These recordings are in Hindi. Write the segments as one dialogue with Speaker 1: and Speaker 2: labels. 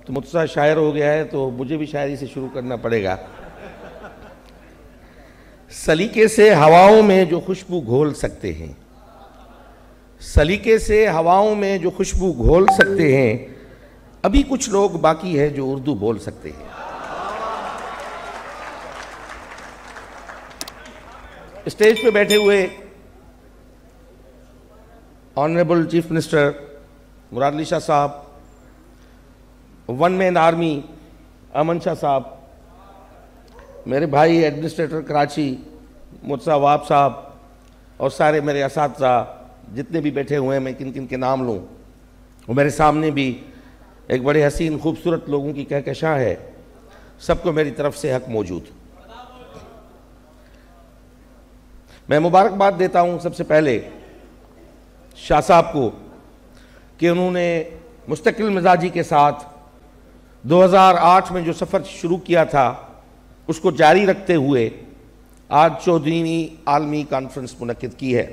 Speaker 1: तो मुझसे शायर हो गया है तो मुझे भी शायरी से शुरू करना पड़ेगा। सलीके से हवाओं में जो खुशबू घोल सकते हैं, सलीके से हवाओं में जो खुशबू घोल सकते हैं, अभी कुछ लोग बाकी है जो उर्दू बोल सकते हैं। स्टेज पे बैठे हुए ऑनरेबल चीफ मिनिस्टर मुराद अली शाह साहब, वन मैन आर्मी अमन शाह साहब, मेरे भाई एडमिनिस्ट्रेटर कराची मुत्सा वाब साहब और सारे मेरे असातिज़ा जितने भी बैठे हुए हैं, मैं किन किन के नाम लूँ। और मेरे सामने भी एक बड़े हसीन खूबसूरत लोगों की कहकशां है, सबको मेरी तरफ से हक मौजूद। मैं मुबारकबाद देता हूँ सबसे पहले शाह साहब को कि उन्होंने मुस्तकिल मिजाजी के साथ 2008 में जो सफ़र शुरू किया था उसको जारी रखते हुए आज 14वीं आलमी कॉन्फ्रेंस मुनक्किद की है।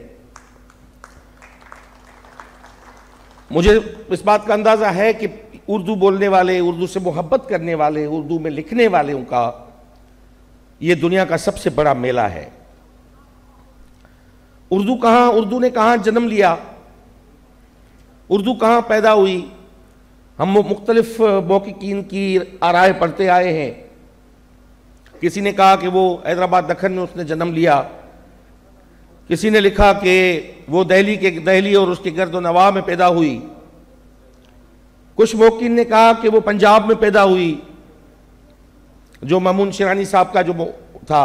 Speaker 1: मुझे इस बात का अंदाज़ा है कि उर्दू बोलने वाले, उर्दू से मोहब्बत करने वाले, उर्दू में लिखने वालों का ये दुनिया का सबसे बड़ा मेला है। उर्दू ने कहाँ जन्म लिया, उर्दू कहाँ पैदा हुई, हम मुख्तलिफ मौक़िक़ीन की आराय पढ़ते आए हैं। किसी ने कहा कि वो हैदराबाद दक्खन में उसने जन्म लिया, किसी ने लिखा कि वो दहली और उसके गर्द नवाह में पैदा हुई, कुछ मौक़िक़ीन ने कहा कि वो पंजाब में पैदा हुई, जो मामून शिरानी साहब का जो था।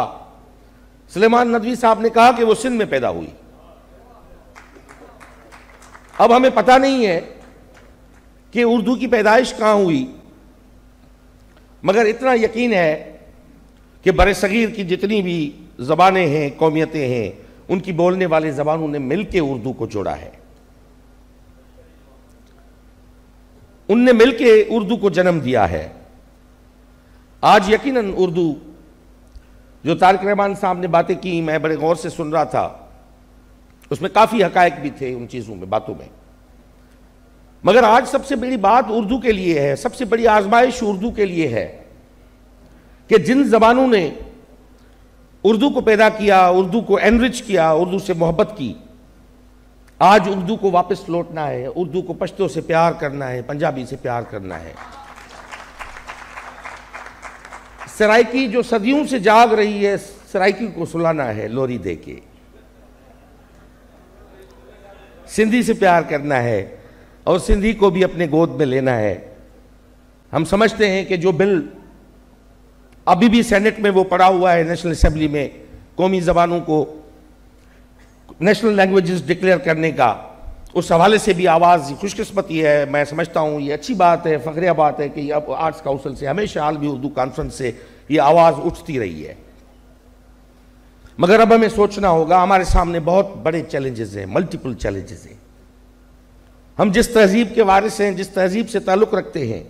Speaker 1: सुलेमान नदवी साहब ने कहा कि वो सिंध में पैदा हुई। अब हमें पता नहीं है कि उर्दू की पैदाइश कहाँ हुई, मगर इतना यकीन है कि बरसगीर की जितनी भी ज़बानें हैं, कौमियतें हैं, उनकी बोलने वाले ज़बानों ने मिलकर उर्दू को जोड़ा है, उनने मिलकर उर्दू को जन्म दिया है। आज यकीनन उर्दू, जो तारिक रहमान साहब ने बातें की, मैं बड़े गौर से सुन रहा था, उसमें काफ़ी हकायक भी थे उन चीज़ों में, बातों में। मगर आज सबसे बड़ी बात उर्दू के लिए है, सबसे बड़ी आजमाइश उर्दू के लिए है कि जिन ज़बानों ने उर्दू को पैदा किया, उर्दू को एनरिच किया, उर्दू से मोहब्बत की, आज उर्दू को वापस लौटना है, उर्दू को पश्तो से प्यार करना है, पंजाबी से प्यार करना है। सराइकी जो सदियों से जाग रही है, सराइकी को सुलाना है लोरी दे के, सिंधी से प्यार करना है और सिंधी को भी अपने गोद में लेना है। हम समझते हैं कि जो बिल अभी भी सेनेट में वो पड़ा हुआ है, नेशनल असेंबली में, कौमी ज़बानों को नेशनल लैंग्वेजेस डिक्लेयर करने का, उस हवाले से भी आवाज़ खुशकिस्मती है। मैं समझता हूँ ये अच्छी बात है, फ़ख्रिया बात है कि अब आर्ट्स काउंसिल से हमेशा आलमी उर्दू कॉन्फ्रेंस से ये आवाज़ उठती रही है। मगर अब हमें सोचना होगा, हमारे सामने बहुत बड़े चैलेंजेस हैं, मल्टीपल चैलेंजेस हैं। हम जिस तहजीब के वारिस हैं, जिस तहजीब से ताल्लुक़ रखते हैं,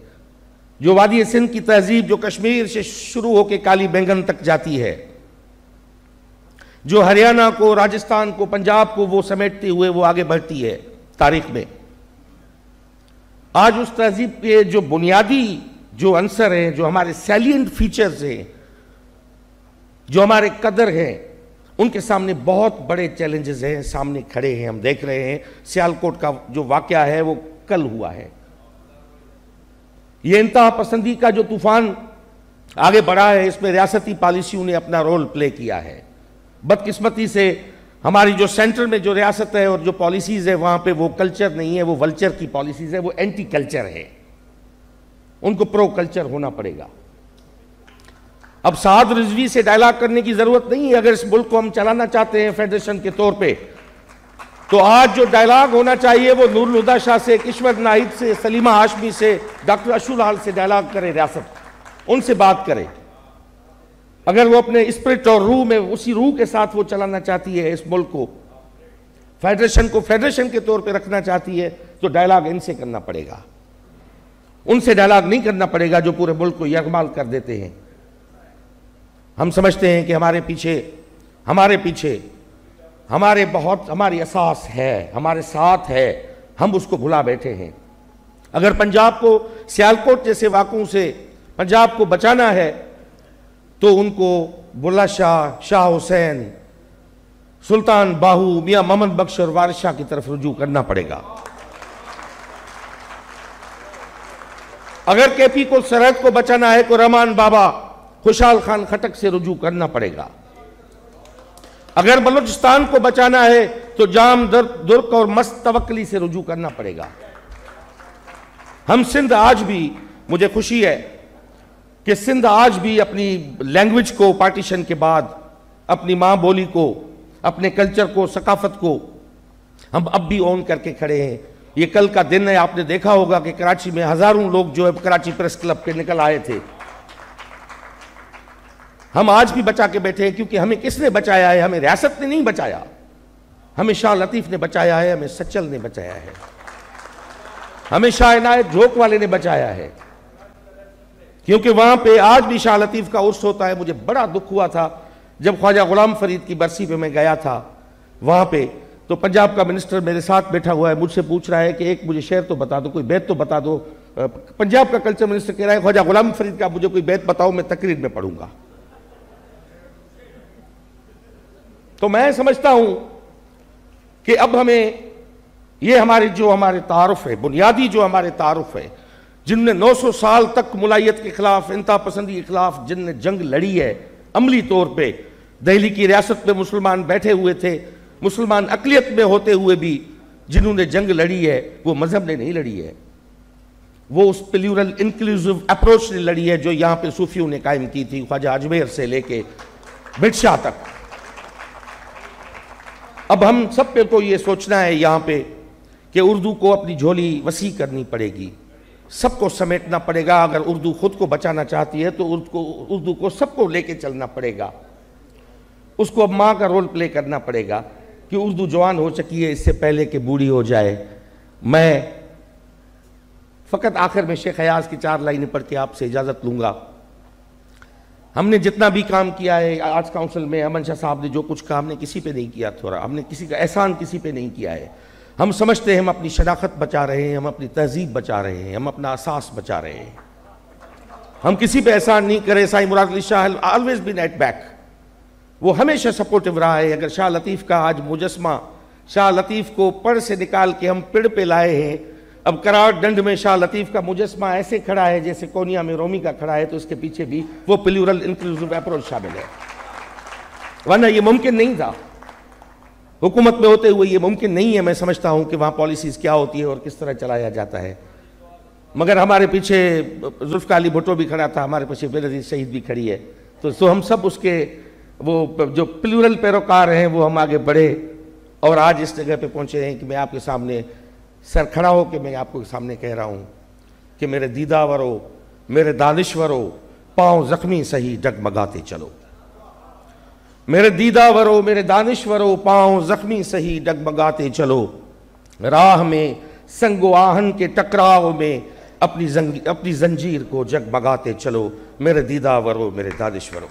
Speaker 1: जो वादी सिंध की तहजीब जो कश्मीर से शुरू होकर काली बैंगन तक जाती है, जो हरियाणा को, राजस्थान को, पंजाब को वो समेटते हुए वो आगे बढ़ती है तारीख में, आज उस तहजीब के जो बुनियादी जो अंसर हैं, जो हमारे सैलिएंट फीचर्स हैं, जो हमारे कदर हैं, उनके सामने बहुत बड़े चैलेंजेस हैं, सामने खड़े हैं। हम देख रहे हैं सियालकोट का जो वाकया है वो कल हुआ है। ये इंतहा पसंदी का जो तूफान आगे बढ़ा है, इसमें रियासती पॉलिसियों ने अपना रोल प्ले किया है। बदकिस्मती से हमारी जो सेंटर में जो रियासत है और जो पॉलिसीज़ है, वहाँ पे वो कल्चर नहीं है, वो वल्चर की पॉलिसीज़ है, वो एंटी कल्चर है। उनको प्रो कल्चर होना पड़ेगा। अब साद रिजवी से डायलॉग करने की ज़रूरत नहीं है। अगर इस मुल्क को हम चलाना चाहते हैं फेडरेशन के तौर पे, तो आज जो डायलॉग होना चाहिए वो नूरुल हुदा शाह से, किश्वर नाहिद से, सलीमा हाशमी से, डॉक्टर अशुल हाल से डायलॉग करे, रियासत उनसे बात करे। अगर वो अपने स्पिरिट और रूह में, उसी रूह के साथ वो चलाना चाहती है इस मुल्क को, फेडरेशन को फेडरेशन के तौर पे रखना चाहती है, तो डायलॉग इनसे करना पड़ेगा। उनसे डायलॉग नहीं करना पड़ेगा जो पूरे मुल्क को यरगमाल कर देते हैं। हम समझते हैं कि हमारे पीछे हमारी असास है, हमारे साथ है, हम उसको भुला बैठे हैं। अगर पंजाब को सियालकोट जैसे वाक़ों से पंजाब को बचाना है तो उनको बुल्ला शाह, शाह हुसैन, सुल्तान बाहू, मियां मोहम्मद बख्श और वारिस शाह की तरफ रुजू करना पड़ेगा। अगर केपी को सरहद को बचाना है तो रहमान बाबा, खुशहाल खान खटक से रुजू करना पड़ेगा। अगर बलूचिस्तान को बचाना है तो जाम दुर्क और मस्त तवक्कली से रुजू करना पड़ेगा। हम सिंध आज भी, मुझे खुशी है कि सिंध आज भी अपनी लैंग्वेज को पार्टीशन के बाद, अपनी मां बोली को, अपने कल्चर को, सकाफत को हम अब भी ऑन करके खड़े हैं। ये कल का दिन है, आपने देखा होगा कि कराची में हजारों लोग जो है कराची प्रेस क्लब के निकल आए थे। हम आज भी बचा के बैठे हैं, क्योंकि हमें किसने बचाया है? हमें रियासत ने नहीं बचाया, हमें शाह लतीफ ने बचाया है, हमें सच्चल ने बचाया है, हमें शाह इनायत झोंक वाले ने बचाया है। क्योंकि वहां पे आज भी शाह लतीफ का उर्स होता है। मुझे बड़ा दुख हुआ था जब ख्वाजा गुलाम फरीद की बरसी पे मैं गया था वहां पे, तो पंजाब का मिनिस्टर मेरे साथ बैठा हुआ है, मुझसे पूछ रहा है कि एक मुझे शेर तो बता दो, कोई बैत तो बता दो। पंजाब का कल्चर मिनिस्टर कह रहा है ख्वाजा गुलाम फरीद का मुझे कोई बैत बताओ, मैं तकरीर में पढ़ूंगा। तो मैं समझता हूं कि अब हमें ये हमारे तारुफ है, बुनियादी जो हमारे तारुफ है, जिनने 900 साल तक मुलायत के खिलाफ, इंतहा पसंदी के खिलाफ जिनने जंग लड़ी है, अमली तौर पे दिल्ली की रियासत में मुसलमान बैठे हुए थे, मुसलमान अकलियत में होते हुए भी जिन्होंने जंग लड़ी है, वो मजहब ने नहीं लड़ी है, वो उस प्लूरल इंक्लूसिव अप्रोच ने लड़ी है जो यहां पे सूफियों ने कायम की थी, ख्वाजा अजमेर से लेके बिरशाह तक। अब हम सब पे को ये सोचना है यहां पे कि उर्दू को अपनी झोली वसी करनी पड़ेगी, सबको समेटना पड़ेगा। अगर उर्दू खुद को बचाना चाहती है तो उर्दू को सबको लेके चलना पड़ेगा। उसको अब माँ का रोल प्ले करना पड़ेगा कि उर्दू जवान हो चुकी है इससे पहले कि बूढ़ी हो जाए। मैं फ़कत आखिर में शेख अयाज की 4 लाइनें पढ़ के आपसे इजाज़त लूँगा। हमने जितना भी काम किया है आज काउंसिल में, अमन शाह साहब ने जो कुछ कहा हमने किसी पे नहीं किया, थोड़ा हमने किसी का एहसान किसी पे नहीं किया है। हम समझते हैं हम अपनी शनाख्त बचा रहे हैं, हम अपनी तहजीब बचा रहे हैं, हम अपना असास बचा रहे हैं। हम किसी पे एहसान नहीं करे। Sain Murad Ali Shah always been at back, वो हमेशा सपोर्टिव रहा है। अगर शाह लतीफ़ का आज मुजस्मा, शाह लतीफ़ को पड़ से निकाल के हम पेड़ पे लाए हैं, अब करार डंड में शाह लतीफ़ का मुजस्मा ऐसे खड़ा है जैसे कोनिया में रोमी का खड़ा है, तो उसके पीछे भी वो प्लूरल इंक्लूसिव अप्रोच शामिल है, वरना ये मुमकिन नहीं था। हुकूमत में होते हुए ये मुमकिन नहीं है। मैं समझता हूँ कि वहाँ पॉलिसीज़ क्या होती है और किस तरह चलाया जाता है। मगर हमारे पीछे जुल्फ़िकार अली भुट्टो भी खड़ा था, हमारे पीछे बेनज़ीर शहीद भी खड़ी है, तो हम सब उसके वो जो प्लूरल पैरोकार हैं वो हम आगे बढ़े और आज इस जगह पे पहुँचे हैं कि मैं आपके सामने सर खड़ा हो के मैं आपको सामने कह रहा हूँ कि मेरे दीदावरो, मेरे दानिश्वरो, पाँव ज़ख्मी सही डगमगाते चलो। मेरे दीदावरो, मेरे दानिश्वरो, पाँव ज़ख्मी सही डगमगाते चलो। राह में संगो आहन के टकराव में अपनी जंजीर को जगमगाते चलो। मेरे दीदावरो, मेरे दानिश्वरो।